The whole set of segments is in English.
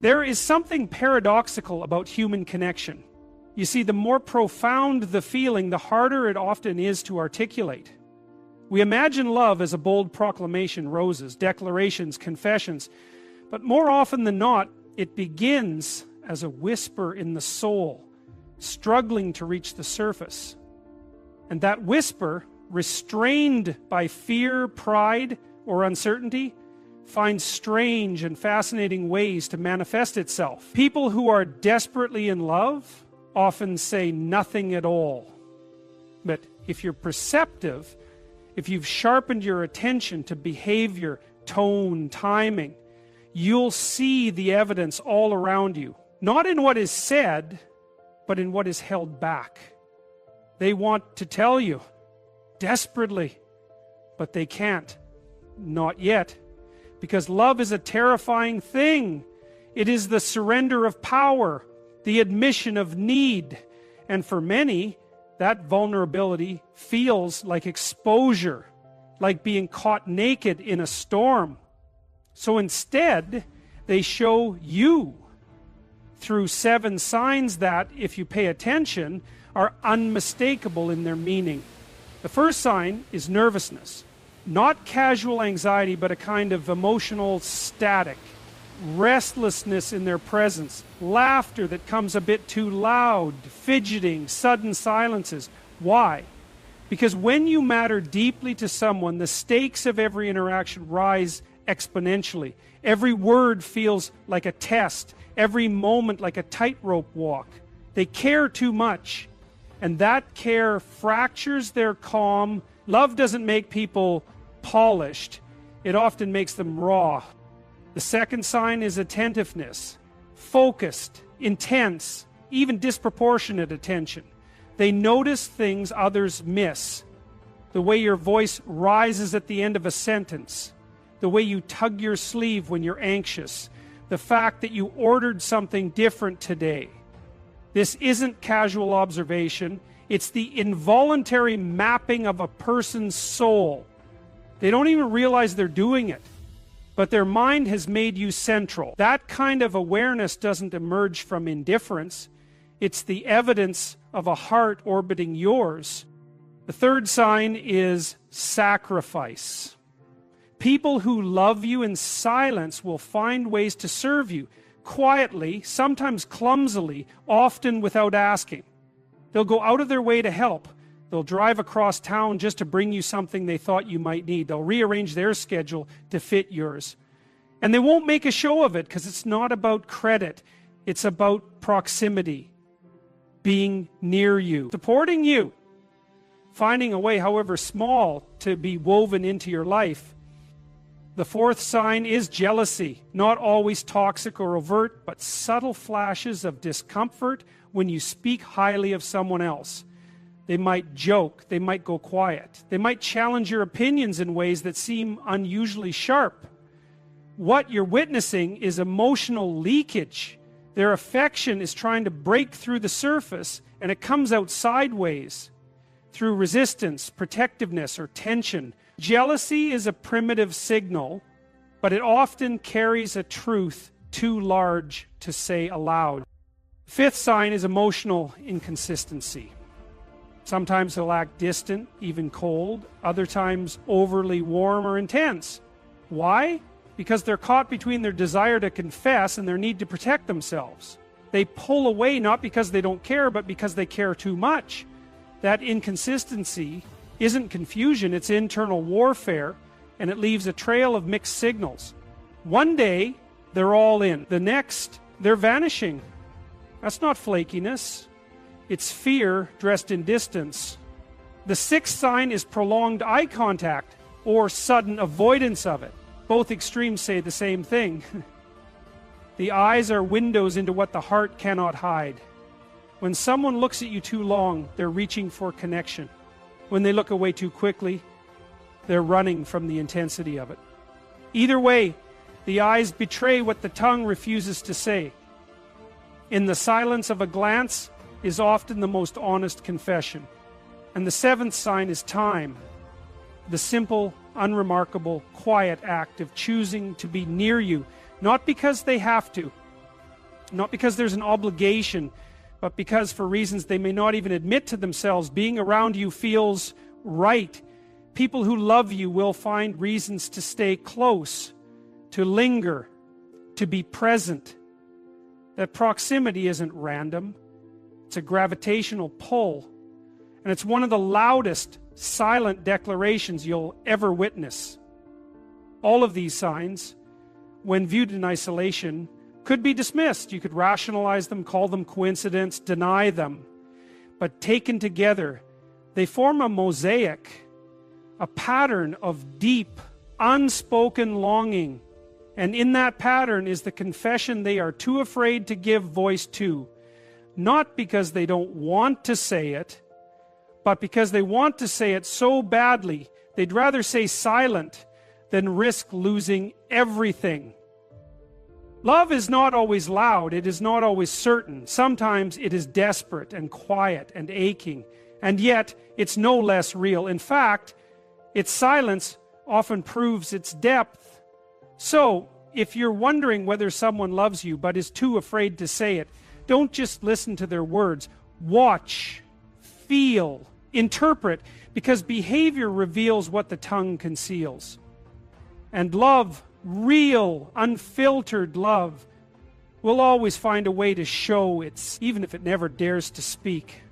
There is something paradoxical about human connection. You see, the more profound the feeling, the harder it often is to articulate. We imagine love as a bold proclamation, roses, declarations, confessions, but more often than not, it begins as a whisper in the soul, struggling to reach the surface. And that whisper, restrained by fear, pride, or uncertainty, finds strange and fascinating ways to manifest itself. People who are desperately in love often say nothing at all. But if you're perceptive, if you've sharpened your attention to behavior, tone, timing, you'll see the evidence all around you. Not in what is said, but in what is held back. They want to tell you desperately, but they can't. Not yet. Because love is a terrifying thing. It is the surrender of power, the admission of need. And for many, that vulnerability feels like exposure, like being caught naked in a storm. So instead, they show you through 7 signs that, if you pay attention, are unmistakable in their meaning. The first sign is nervousness. Not casual anxiety, but a kind of emotional static, restlessness in their presence, laughter that comes a bit too loud, fidgeting, sudden silences. Why? Because when you matter deeply to someone, the stakes of every interaction rise exponentially. Every word feels like a test, every moment like a tightrope walk. They care too much, and that care fractures their calm. Love doesn't make people polished, it often makes them raw. The second sign is attentiveness, focused, intense, even disproportionate attention. They notice things others miss. The way your voice rises at the end of a sentence, the way you tug your sleeve when you're anxious, the fact that you ordered something different today. This isn't casual observation, it's the involuntary mapping of a person's soul. They don't even realize they're doing it, but their mind has made you central. That kind of awareness doesn't emerge from indifference. It's the evidence of a heart orbiting yours. The third sign is sacrifice. People who love you in silence will find ways to serve you, quietly, sometimes clumsily, often without asking. They'll go out of their way to help. They'll drive across town just to bring you something they thought you might need. They'll rearrange their schedule to fit yours. And they won't make a show of it because it's not about credit. It's about proximity, being near you, supporting you, finding a way, however small, to be woven into your life. The fourth sign is jealousy. Not always toxic or overt, but subtle flashes of discomfort when you speak highly of someone else. They might joke, they might go quiet, they might challenge your opinions in ways that seem unusually sharp. What you're witnessing is emotional leakage. Their affection is trying to break through the surface, and it comes out sideways through resistance, protectiveness, or tension. Jealousy is a primitive signal, but it often carries a truth too large to say aloud. The fifth sign is emotional inconsistency. Sometimes they'll act distant, even cold. Other times overly warm or intense. Why? Because they're caught between their desire to confess and their need to protect themselves. They pull away not because they don't care, but because they care too much. That inconsistency isn't confusion, it's internal warfare, and it leaves a trail of mixed signals. One day, they're all in. The next, they're vanishing. That's not flakiness. It's fear dressed in distance. The sixth sign is prolonged eye contact or sudden avoidance of it. Both extremes say the same thing. The eyes are windows into what the heart cannot hide. When someone looks at you too long, they're reaching for connection. When they look away too quickly, they're running from the intensity of it. Either way, the eyes betray what the tongue refuses to say. In the silence of a glance is often the most honest confession. And the seventh sign is time. The simple, unremarkable, quiet act of choosing to be near you, not because they have to, Not because there's an obligation, but because for reasons they may not even admit to themselves, being around you feels right. People who love you will find reasons to stay close, to linger, to be present. That proximity isn't random. It's a gravitational pull. And it's one of the loudest silent declarations you'll ever witness. All of these signs, when viewed in isolation, could be dismissed. You could rationalize them, call them coincidence, deny them. But taken together, they form a mosaic, a pattern of deep, unspoken longing. And in that pattern is the confession they are too afraid to give voice to. Not because they don't want to say it, but because they want to say it so badly, they'd rather stay silent than risk losing everything. Love is not always loud, it is not always certain. Sometimes it is desperate and quiet and aching, and yet it's no less real. In fact, its silence often proves its depth. So, if you're wondering whether someone loves you but is too afraid to say it, don't just listen to their words. Watch, feel, interpret, because behavior reveals what the tongue conceals. And love, real, unfiltered love, will always find a way to show its, even if it never dares to speak.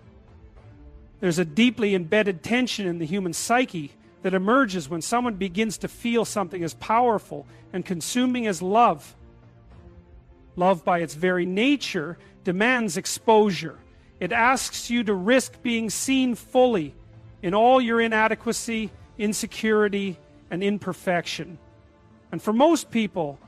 There's a deeply embedded tension in the human psyche that emerges when someone begins to feel something as powerful and consuming as love. Love, by its very nature, demands exposure. It asks you to risk being seen fully in all your inadequacy, insecurity, and imperfection. And for most people,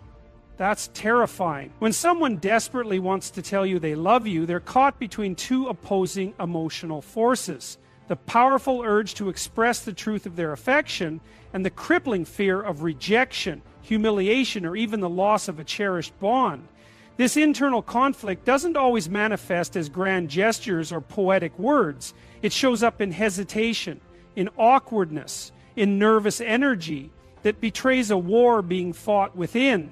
that's terrifying. When someone desperately wants to tell you they love you, they're caught between two opposing emotional forces: the powerful urge to express the truth of their affection and the crippling fear of rejection, humiliation, or even the loss of a cherished bond. This internal conflict doesn't always manifest as grand gestures or poetic words. It shows up in hesitation, in awkwardness, in nervous energy that betrays a war being fought within.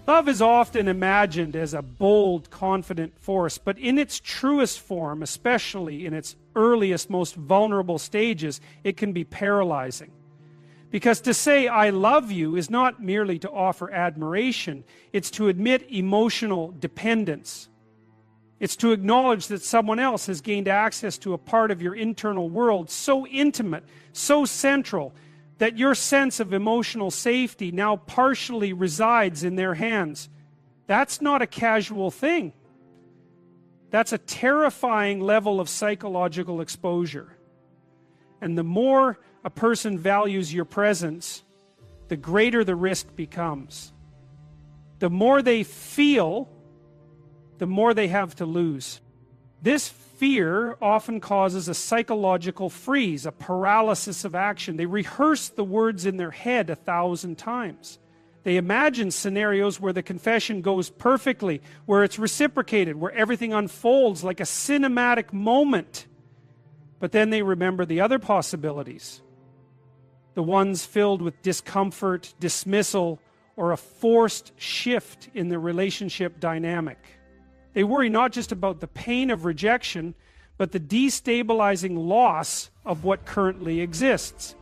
Love is often imagined as a bold, confident force, but in its truest form, especially in its earliest, most vulnerable stages, it can be paralyzing. Because to say, "I love you," is not merely to offer admiration, it's to admit emotional dependence. It's to acknowledge that someone else has gained access to a part of your internal world so intimate, so central, that your sense of emotional safety now partially resides in their hands. That's not a casual thing. That's a terrifying level of psychological exposure. And the more a person values your presence, the greater the risk becomes. The more they feel, the more they have to lose. This fear often causes a psychological freeze, a paralysis of action. They rehearse the words in their head 1,000 times. They imagine scenarios where the confession goes perfectly, where it's reciprocated, where everything unfolds like a cinematic moment. But then they remember the other possibilities, the ones filled with discomfort, dismissal, or a forced shift in the relationship dynamic. They worry not just about the pain of rejection, but the destabilizing loss of what currently exists.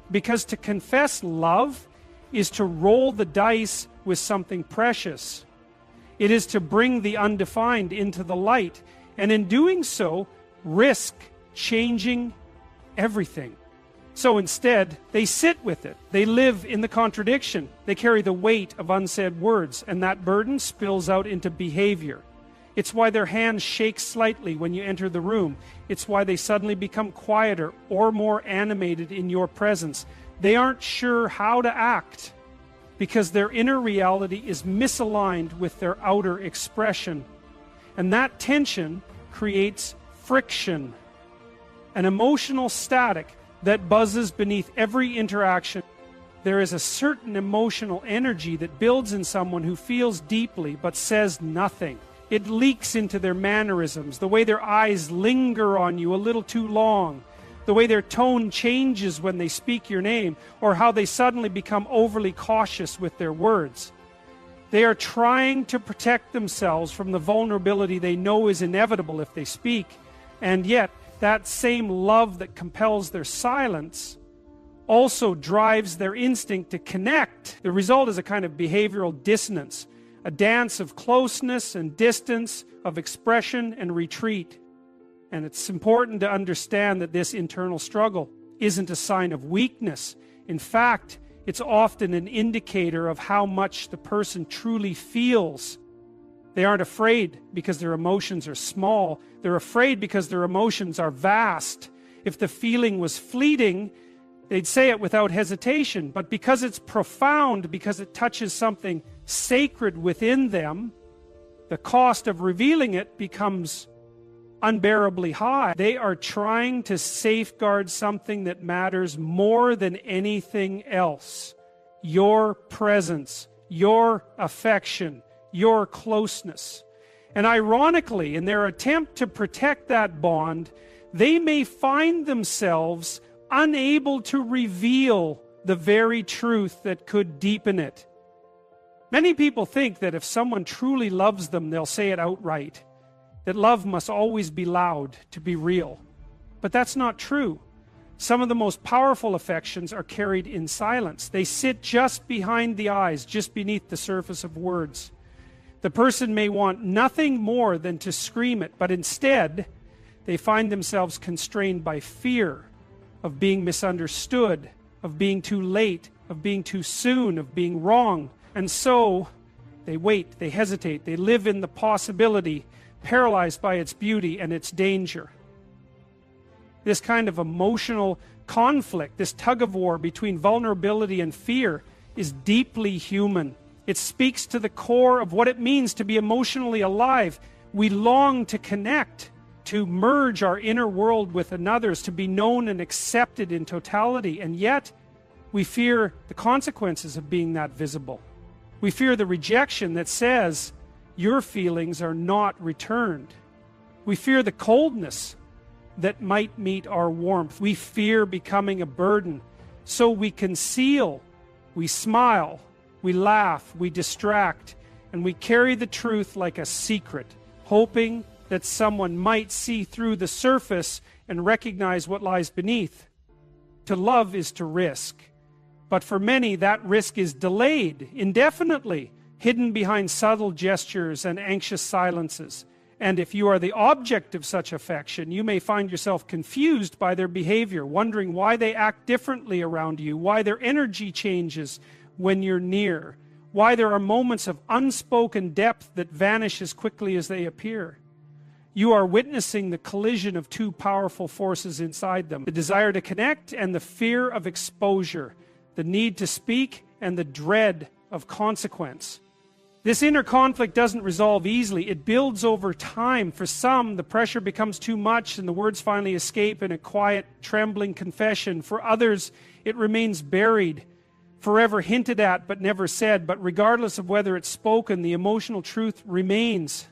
Because to confess love is to roll the dice with something precious. It is to bring the undefined into the light, and in doing so, risk changing everything. So instead, they sit with it. They live in the contradiction. They carry the weight of unsaid words, and that burden spills out into behavior. It's why their hands shake slightly when you enter the room. It's why they suddenly become quieter or more animated in your presence. They aren't sure how to act because their inner reality is misaligned with their outer expression. And that tension creates friction, an emotional static that buzzes beneath every interaction. There is a certain emotional energy that builds in someone who feels deeply but says nothing. It leaks into their mannerisms, the way their eyes linger on you a little too long, the way their tone changes when they speak your name, or how they suddenly become overly cautious with their words. They are trying to protect themselves from the vulnerability they know is inevitable if they speak. And yet, that same love that compels their silence also drives their instinct to connect. The result is a kind of behavioral dissonance, a dance of closeness and distance, of expression and retreat. And it's important to understand that this internal struggle isn't a sign of weakness. In fact, it's often an indicator of how much the person truly feels. They aren't afraid because their emotions are small. They're afraid because their emotions are vast. If the feeling was fleeting, they'd say it without hesitation. But because it's profound, because it touches something sacred within them, the cost of revealing it becomes unbearably high. They are trying to safeguard something that matters more than anything else. Your presence, your affection, your closeness. And ironically, in their attempt to protect that bond, they may find themselves unable to reveal the very truth that could deepen it. Many people think that if someone truly loves them, they'll say it outright. That love must always be loud to be real. But that's not true. Some of the most powerful affections are carried in silence. They sit just behind the eyes, just beneath the surface of words. The person may want nothing more than to scream it, but instead, they find themselves constrained by fear of being misunderstood, of being too late, of being too soon, of being wrong. And so, they wait, they hesitate, they live in the possibility, paralyzed by its beauty and its danger. This kind of emotional conflict, this tug-of-war between vulnerability and fear, is deeply human. It speaks to the core of what it means to be emotionally alive. We long to connect, to merge our inner world with another's, to be known and accepted in totality, and yet we fear the consequences of being that visible. We fear the rejection that says, your feelings are not returned. We fear the coldness that might meet our warmth. We fear becoming a burden. So we conceal, we smile, we laugh, we distract, and we carry the truth like a secret, hoping that someone might see through the surface and recognize what lies beneath. To love is to risk. But for many, that risk is delayed indefinitely, hidden behind subtle gestures and anxious silences. And if you are the object of such affection, you may find yourself confused by their behavior, wondering why they act differently around you, why their energy changes when you're near, why there are moments of unspoken depth that vanish as quickly as they appear. You are witnessing the collision of two powerful forces inside them, the desire to connect and the fear of exposure, the need to speak and the dread of consequence. This inner conflict doesn't resolve easily. It builds over time. For some, the pressure becomes too much and the words finally escape in a quiet, trembling confession. For others, it remains buried, forever hinted at but never said. But regardless of whether it's spoken, the emotional truth remains.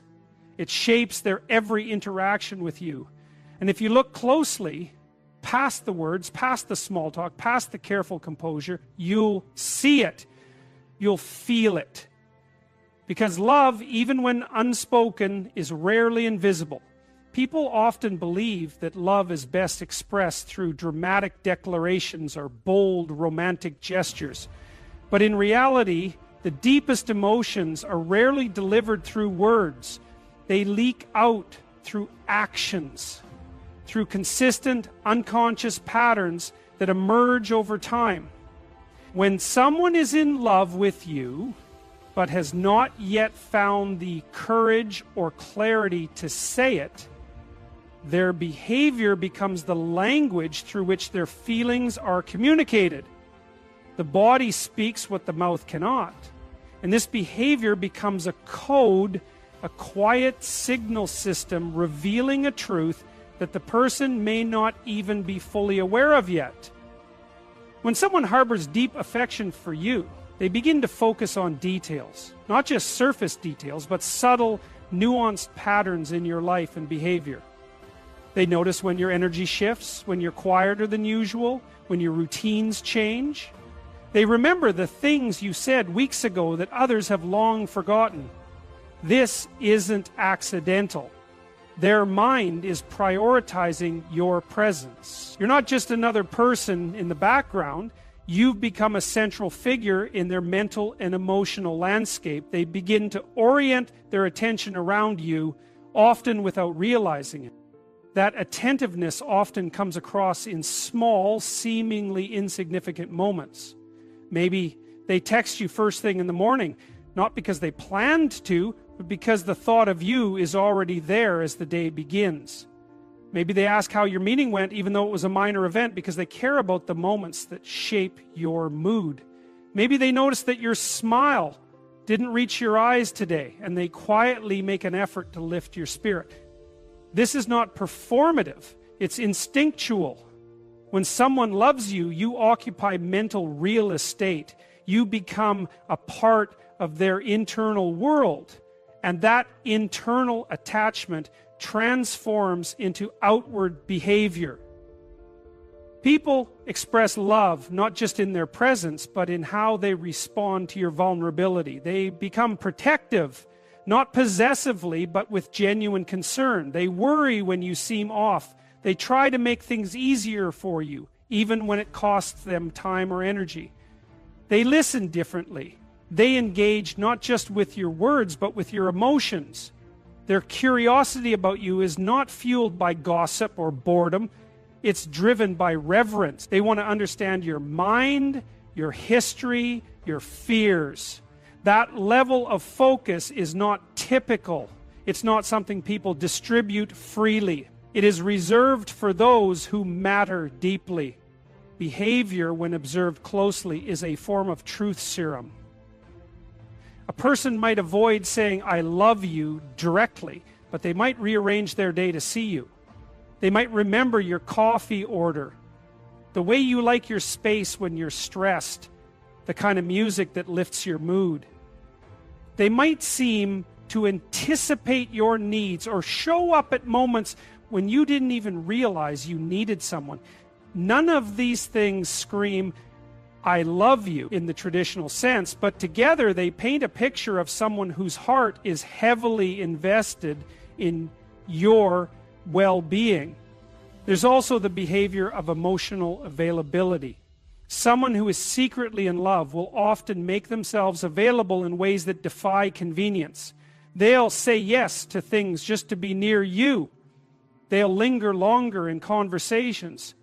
It shapes their every interaction with you. And if you look closely, past the words, past the small talk, past the careful composure, you'll see it. You'll feel it. Because love, even when unspoken, is rarely invisible. People often believe that love is best expressed through dramatic declarations or bold romantic gestures. But in reality, the deepest emotions are rarely delivered through words. They leak out through actions, through consistent, unconscious patterns that emerge over time. When someone is in love with you, but has not yet found the courage or clarity to say it, their behavior becomes the language through which their feelings are communicated. The body speaks what the mouth cannot. And this behavior becomes a code, a quiet signal system revealing a truth that the person may not even be fully aware of yet. When someone harbors deep affection for you, they begin to focus on details, not just surface details, but subtle, nuanced patterns in your life and behavior. They notice when your energy shifts, when you're quieter than usual, when your routines change. They remember the things you said weeks ago that others have long forgotten. This isn't accidental. Their mind is prioritizing your presence. You're not just another person in the background. You've become a central figure in their mental and emotional landscape. They begin to orient their attention around you, often without realizing it. That attentiveness often comes across in small, seemingly insignificant moments. Maybe they text you first thing in the morning, not because they planned to, but because the thought of you is already there as the day begins. Maybe they ask how your meeting went, even though it was a minor event, because they care about the moments that shape your mood. Maybe they notice that your smile didn't reach your eyes today, and they quietly make an effort to lift your spirit. This is not performative, it's instinctual. When someone loves you, you occupy mental real estate. You become a part of their internal world. And that internal attachment transforms into outward behavior. People express love not just in their presence, but in how they respond to your vulnerability. They become protective, not possessively, but with genuine concern. They worry when you seem off. They try to make things easier for you, even when it costs them time or energy. They listen differently. They engage not just with your words, but with your emotions. Their curiosity about you is not fueled by gossip or boredom. It's driven by reverence. They want to understand your mind, your history, your fears. That level of focus is not typical. It's not something people distribute freely. It is reserved for those who matter deeply. Behavior, when observed closely, is a form of truth serum. A person might avoid saying, "I love you," directly, but they might rearrange their day to see you. They might remember your coffee order, the way you like your space when you're stressed, the kind of music that lifts your mood. They might seem to anticipate your needs or show up at moments when you didn't even realize you needed someone. None of these things scream, "I love you" in the traditional sense, but together they paint a picture of someone whose heart is heavily invested in your well-being. There's also the behavior of emotional availability. Someone who is secretly in love will often make themselves available in ways that defy convenience. They'll say yes to things just to be near you. They'll linger longer in conversations.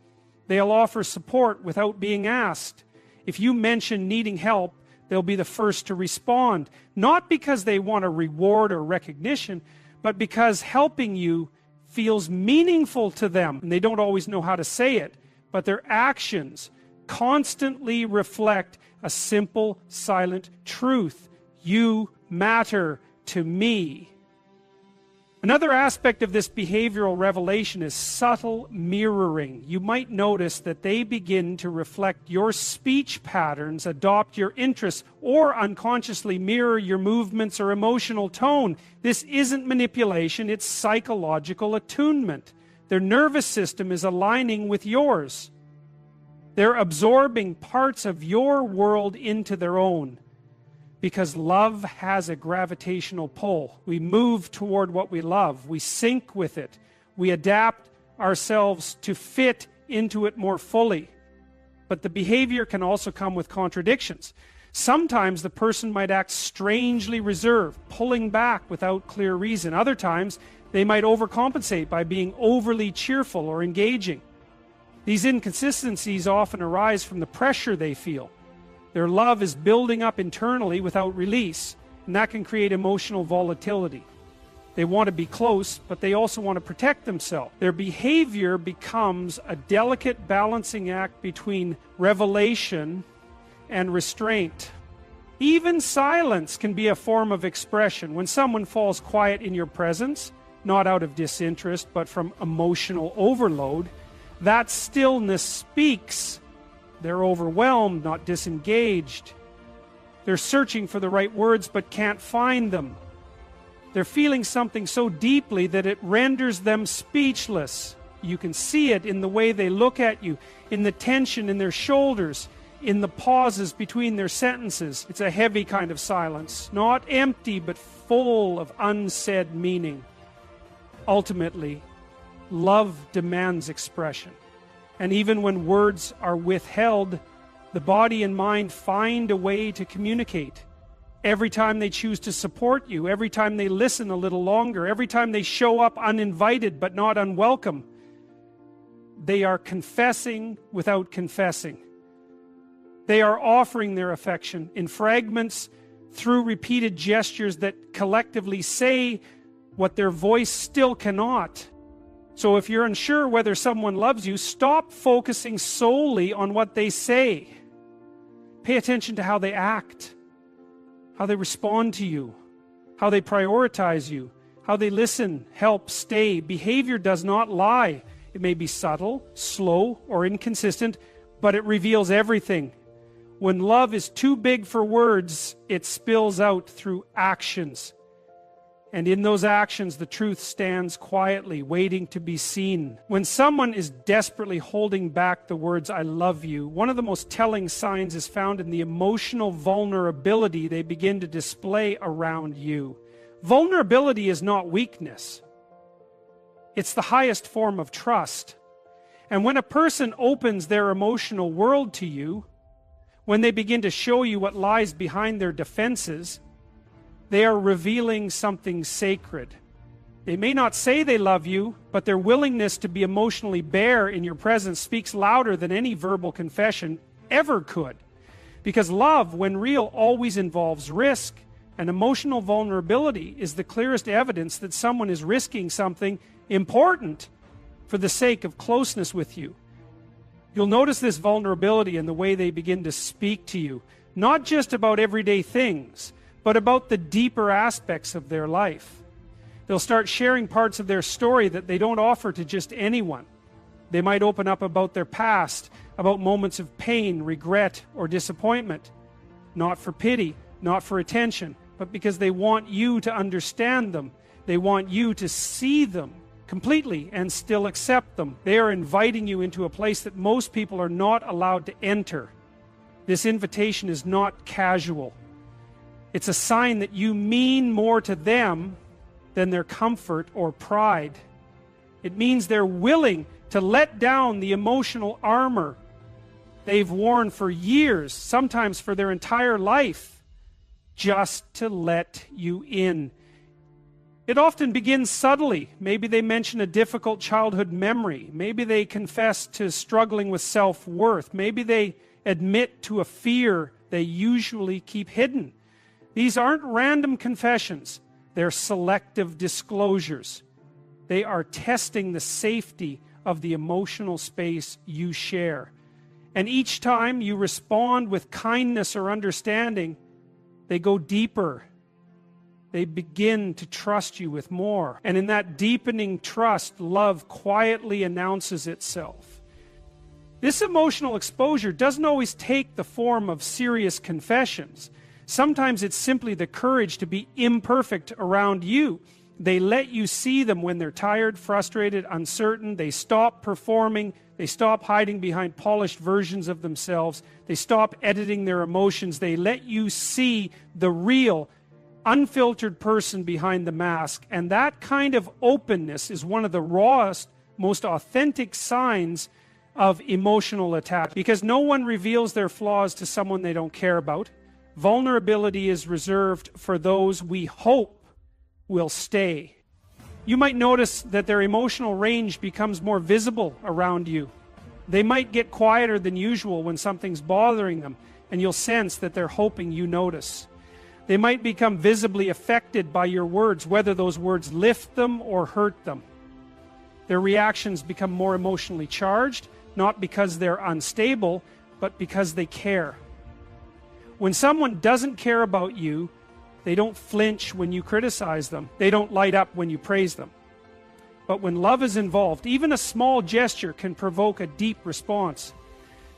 They'll offer support without being asked. If you mention needing help, they'll be the first to respond, not because they want a reward or recognition, but because helping you feels meaningful to them. And they don't always know how to say it, but their actions constantly reflect a simple, silent truth. You matter to me. Another aspect of this behavioral revelation is subtle mirroring. You might notice that they begin to reflect your speech patterns, adopt your interests, or unconsciously mirror your movements or emotional tone. This isn't manipulation, it's psychological attunement. Their nervous system is aligning with yours. They're absorbing parts of your world into their own. Because love has a gravitational pull. We move toward what we love. We sync with it. We adapt ourselves to fit into it more fully. But the behavior can also come with contradictions. Sometimes the person might act strangely reserved, pulling back without clear reason. Other times, they might overcompensate by being overly cheerful or engaging. These inconsistencies often arise from the pressure they feel. Their love is building up internally without release, and that can create emotional volatility. They want to be close, but they also want to protect themselves. Their behavior becomes a delicate balancing act between revelation and restraint. Even silence can be a form of expression. When someone falls quiet in your presence, not out of disinterest, but from emotional overload, that stillness speaks. They're overwhelmed, not disengaged. They're searching for the right words but can't find them. They're feeling something so deeply that it renders them speechless. You can see it in the way they look at you, in the tension in their shoulders, in the pauses between their sentences. It's a heavy kind of silence, not empty but full of unsaid meaning. Ultimately, love demands expression. And even when words are withheld, the body and mind find a way to communicate. Every time they choose to support you, every time they listen a little longer, every time they show up uninvited but not unwelcome, they are confessing without confessing. They are offering their affection in fragments through repeated gestures that collectively say what their voice still cannot. So if you're unsure whether someone loves you, stop focusing solely on what they say. Pay attention to how they act, how they respond to you, how they prioritize you, how they listen, help, stay. Behavior does not lie. It may be subtle, slow, or inconsistent, but it reveals everything. When love is too big for words, it spills out through actions. And in those actions, the truth stands quietly, waiting to be seen. When someone is desperately holding back the words, "I love you," one of the most telling signs is found in the emotional vulnerability they begin to display around you. Vulnerability is not weakness. It's the highest form of trust. And when a person opens their emotional world to you, when they begin to show you what lies behind their defenses, they are revealing something sacred. They may not say they love you, but their willingness to be emotionally bare in your presence speaks louder than any verbal confession ever could. Because love, when real, always involves risk, and emotional vulnerability is the clearest evidence that someone is risking something important for the sake of closeness with you. You'll notice this vulnerability in the way they begin to speak to you, not just about everyday things, but about the deeper aspects of their life. They'll start sharing parts of their story that they don't offer to just anyone. They might open up about their past, about moments of pain, regret, or disappointment, not for pity, not for attention, but because they want you to understand them. They want you to see them completely and still accept them. They are inviting you into a place that most people are not allowed to enter. This invitation is not casual. It's a sign that you mean more to them than their comfort or pride. It means they're willing to let down the emotional armor they've worn for years, sometimes for their entire life, just to let you in. It often begins subtly. Maybe they mention a difficult childhood memory. Maybe they confess to struggling with self-worth. Maybe they admit to a fear they usually keep hidden. These aren't random confessions. They're selective disclosures. They are testing the safety of the emotional space you share. And each time you respond with kindness or understanding, they go deeper. They begin to trust you with more. And in that deepening trust, love quietly announces itself. This emotional exposure doesn't always take the form of serious confessions. Sometimes it's simply the courage to be imperfect around you. They let you see them when they're tired, frustrated, uncertain. They stop performing. They stop hiding behind polished versions of themselves. They stop editing their emotions. They let you see the real, unfiltered person behind the mask. And that kind of openness is one of the rawest, most authentic signs of emotional attack, because no one reveals their flaws to someone they don't care about. Vulnerability is reserved for those we hope will stay. You might notice that their emotional range becomes more visible around you. They might get quieter than usual when something's bothering them, and you'll sense that they're hoping you notice. They might become visibly affected by your words, whether those words lift them or hurt them. Their reactions become more emotionally charged, not because they're unstable, but because they care. When someone doesn't care about you, they don't flinch when you criticize them. They don't light up when you praise them. But when love is involved, even a small gesture can provoke a deep response.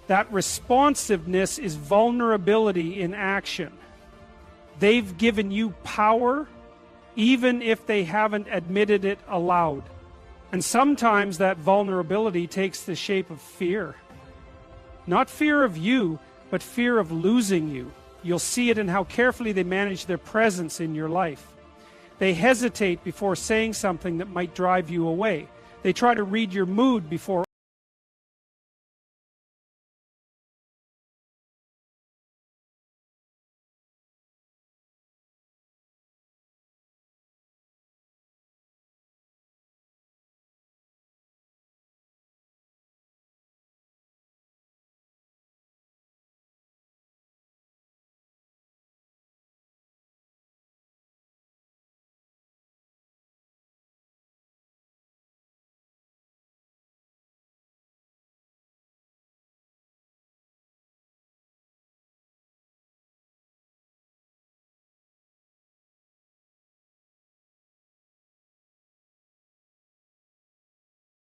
That responsiveness is vulnerability in action. They've given you power, even if they haven't admitted it aloud. And sometimes that vulnerability takes the shape of fear. Not fear of you, but fear of losing you. You'll see it in how carefully they manage their presence in your life. They hesitate before saying something that might drive you away. They try to read your mood before